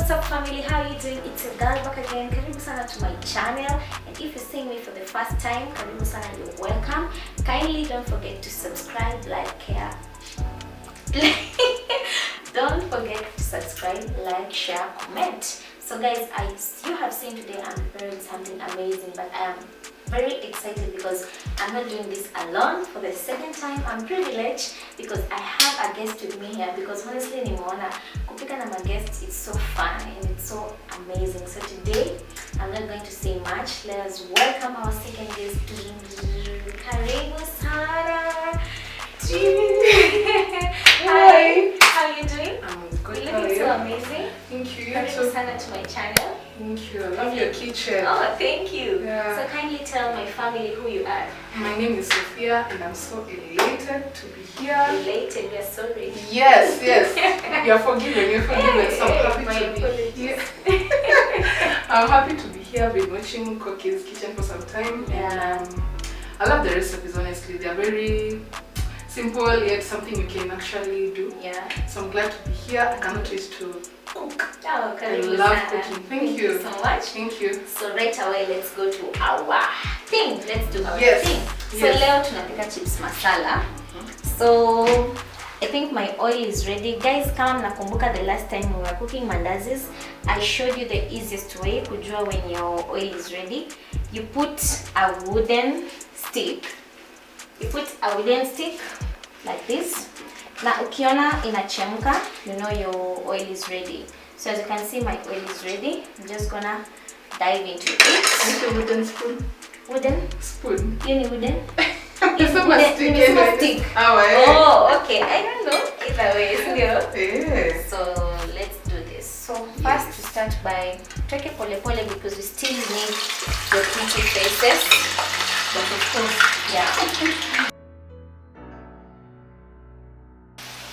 what's up family, how are you doing? It's your girl back again. Karibu sana to my channel, and if you're seeing me for the first time, karibu sana, you're welcome. Kindly don't forget to subscribe, like, share. Don't forget to subscribe, like, share, comment. So guys, you have seen today I'm preparing something amazing, but I am very excited because I'm not doing this alone. For the second time, I'm privileged because I have a guest with me here, because honestly nimeona kupika na guests, it's so fun and it's so amazing. So today I'm not going to say much. Let us welcome our second guest. Karibu sana. Hi, how are you doing? I'm good. You're looking so amazing. Thank you. Karibu sana to my channel. Thank you. I love your kitchen. Oh, thank you. Yeah. So kindly tell my family who you are. My name is Sophia and I'm so elated to be here. Elated, we're sorry. Yes. You're forgiven. So I'm happy my to apologies. be here. I'm happy to be here. I've been watching Cookie's Kitchen for some time. Yeah. And I love the recipes, honestly. They're very simple yet something you can actually do. Yeah. So I'm glad to be here. I cannot wait to cook. Oh, I love cooking. Thank you so much. Thank you. So right away, let's go to our thing. Let's do our Yes. thing. So Yes. leo tunapika chips masala. So I think my oil is ready. Guys, kama mnakumbuka the last time we were cooking mandazis, I showed you the easiest way kujua when your oil is ready. You put a wooden stick. Like this. Na ukiona inachemka, you know your oil is ready. So as you can see, my oil is ready. I'm just gonna dive into it. With a wooden spoon. Wooden? Spoon. You need wooden? It's a stick. Stick. Oh, okay. I don't know. Either way, still. yeah. So let's do this. So first we start by take it pole pole because we still need the pretty faces. But of course, yeah.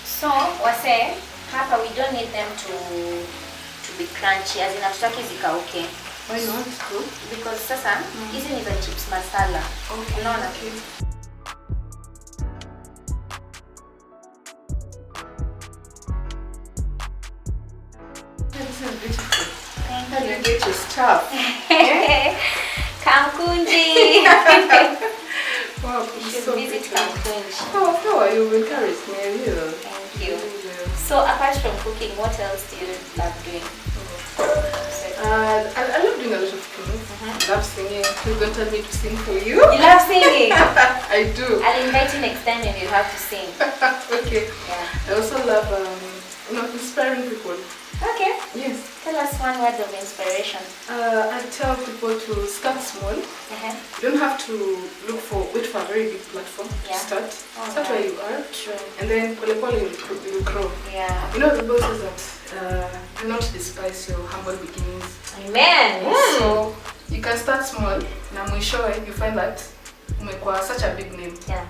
So wase hapa we don't need them to be crunchy, as in hatutaki zikauke. Why not? Cool. Because sasa hizi ni za chips masala. Okay. Unaona? This is beautiful. Thank How do you. you get your stuff? Kamkunji. Wow, You it's should so visit beautiful. Kamkunji. How are you? Encourage me, I will. Thank you. Yeah. So apart from cooking, what else do you love doing? I love doing a lot of things. I love singing. Please don't tell me to sing for you. You love singing? I do. I'll invite you next time and you have to sing. Okay. Yeah. I also love inspiring people. Okay. Yes. Tell us one word of inspiration. I tell people to start small. You don't have to wait for a very big platform to start. Start where you are. True. And then pole will grow. Yeah. You know the Bible says that do not despise your humble beginnings. Amen. So you can start small. Na mwishowe you find that umekuwa such a big name. Yeah.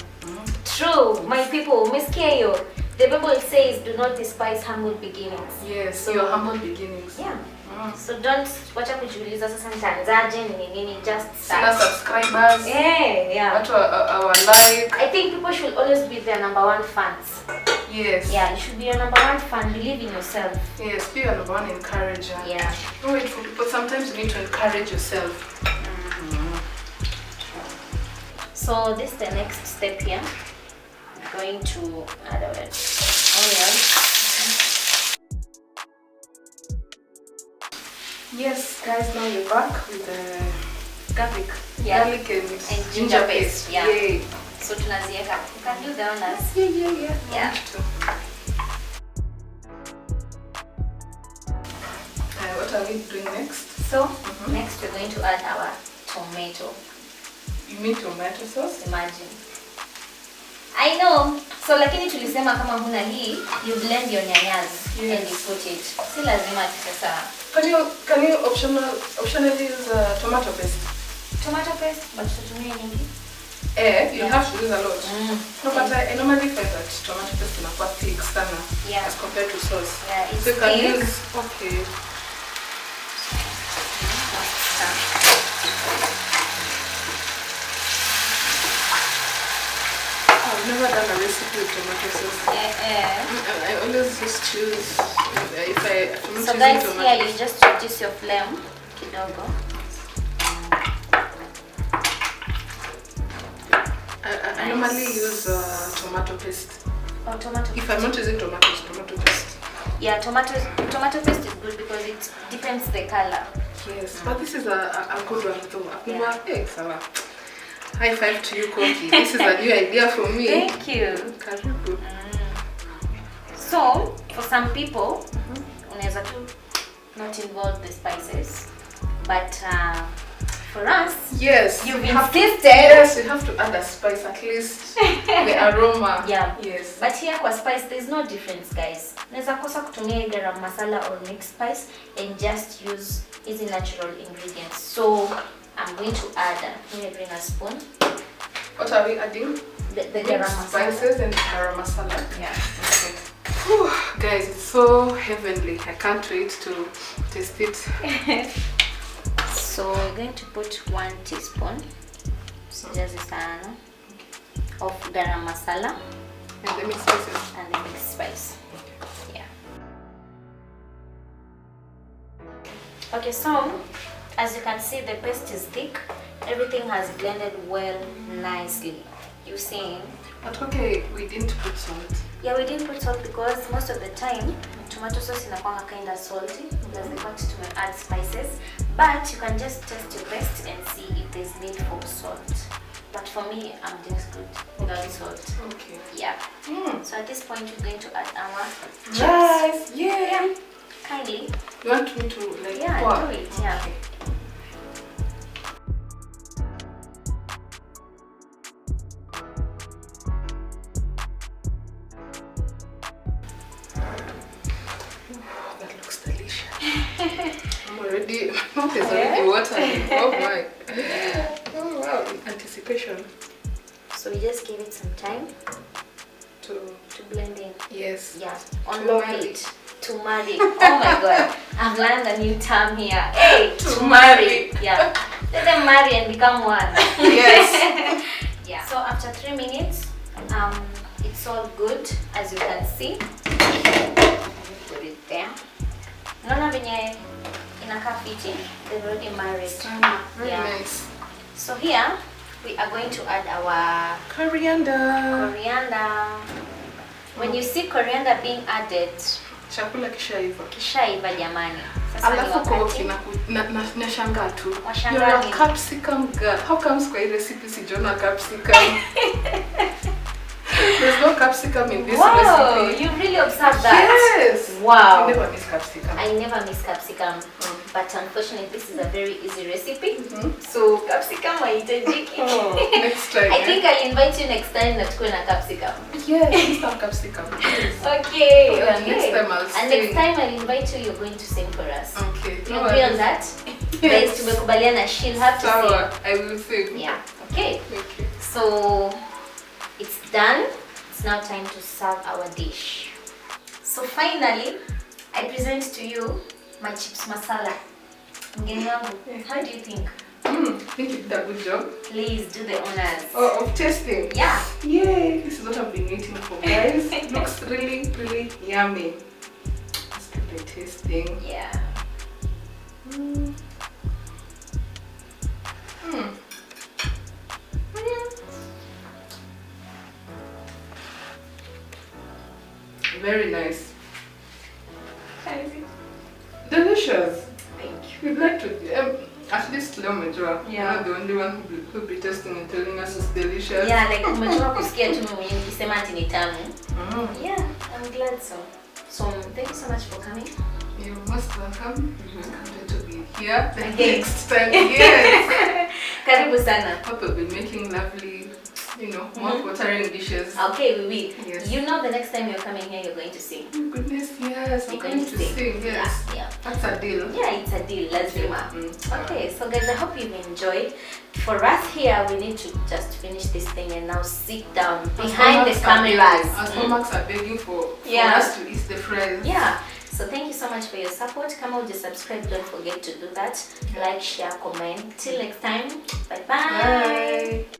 True. My people, umesikia hiyo. The Bible says do not despise humble beginnings. Yes, so your humble beginnings. Yeah. So don't wacha kujiuliza sasa nitaanzaje nini, just Sina start. subscribers. Yeah. Watu our like. I think people should always be their number one fans. Yes. Yeah, you should be your number one fan. Believe in yourself. Yes, be your number one encourager. Yeah. Don't wait for people. Sometimes you need to encourage yourself. So this is the next step here. I'm going to add our onions. Yes, guys, now you're back with the garlic. Yeah. Garlic and ginger paste. Yeah. Yay. So tunazieka. You can do the honors. Yeah. What are we doing next? So next we're going to add our tomato. You mean tomato sauce? Imagine. I know. So lakini tulisema kama huna hii, you blend your nyanyas and you put it. Si lazima sasa. Can you optionally use tomato paste? Tomato paste, but tutumie nyingi. You have to use a lot. No, but I normally find that tomato paste is quite thick sana as compared to sauce. Yeah, it's so you can thick. use okay. I've never done a recipe with tomato sauce. I always just choose if I'm not So choosing guys, tomato. here you just reduce your flame kidogo. I normally use tomato paste. Oh, tomato If paste. I'm not using tomatoes, tomato paste. Yeah, tomato paste is good because it depends the color. Yes, but this is a good one though. Yeah. Hey, Salah. High five to you, Koki. This is a new idea for me. Thank you. Karibu. So, for some people, unaweza tu not involve the spices, but for us, yes, you've you have insisted. Yes, you have to add a spice, at least the aroma. Yeah. Yes. But here kwa spice, there's no difference, guys. Unaweza kosa kutumia garam masala or mixed spice and just use easy natural ingredients. So, I'm going to add, let me bring a spoon. What are we adding? The garam masala. Spices and garam masala. Yeah. Okay. Whew, guys, it's so heavenly. I can't wait to taste it. So we're going to put 1 teaspoon of garam masala And the mixed spices. and the mixed spice. Yeah. Okay, so as you can see, the paste is thick. Everything has blended well nicely. You see? But okay, we didn't put salt. Yeah, we didn't put salt because most of the time tomato sauce inakuwa kind of salty because the fact to add spices. But you can just test your best and see if there's need for salt. But for me, I'm just good without salt. Okay. Yeah. So at this point, we're going to add our chips. Nice. Yeah. Kindly. You want me to like Yeah, pour? do it. Yeah. Okay. That looks delicious. I'm already, my mouth is already watering. Oh my. Oh wow, anticipation. So we just give it some time To blend in. yes. Yeah, To on low marry. heat. To marry. Oh my god, I've learned a new term here. Hey, To marry. Yeah, let them marry and become one. Yes. Yeah. So after 3 minutes, it's all good as you can see. Put it there. Naona venye inakaa fiti. They've already married. Very Yeah. nice. So here we are going to add our Coriander. coriander. When you see coriander being added, Chakula kishaiva. kishaiva jamani. Sasa ni Alafu wakati. nashangaa tu. Washangaa You're a nini? capsicum girl. How comes kwa hii recipe sijaona capsicum? There's no capsicum in this Wow, recipe. you really observed that. Yes. Wow. You never miss capsicum. I never miss capsicum, but unfortunately this is a very easy recipe. Mhm. So capsicum haihitajiki. Oh, next time. I think I'll invite you next time na tukue na capsicum. Yes, let's have capsicum. Yes. Okay, Okay, okay. next time I'll And sing. next time I'll invite you, you're going to sing for us. Okay. You agree on that? Guys, tumekubaliana, she'll have to Sawa, I will sing. sing. Yeah, okay. Okay. So it's done. It's now time to serve our dish. So finally, I present to you my chips masala. Mgeni wangu, how do you think? I think you did a good job. Please do the honors. Oh, of tasting. Yeah. Yay! This is what I've been waiting for, guys. It looks really, really yummy. Let's do the tasting. Yeah. Very nice. How is it? Delicious. Thank We'd like to, at least leo umejua. Yeah. You're not the only one who'll be tasting and telling us it's delicious. Yeah, like umetoka kusikia tu mimi nikisema ati ni tamu. Mm. Yeah, I'm glad so. So thank you so much for coming. You're most welcome. Can't wait to be here the Again. next time. Yes. Karibu sana. Hope we'll be making lovely, mouth-watering dishes. Okay, we will. Yes. You know the next time you're coming here, you're going to sing. Oh, goodness, yes. I'm You're going to sing. Yes. Yeah. That's a deal. Yeah, it's a deal, lazima. Mm. Okay, so guys, I hope you've enjoyed. For us here, we need to just finish this thing and now sit down behind the cameras. Our stomachs are begging for Yeah. us to eat the fries. Yeah. So thank you so much for your support. Come out, just subscribe. Don't forget to do that. Like, share, comment. Till next time. Bye-bye. Bye.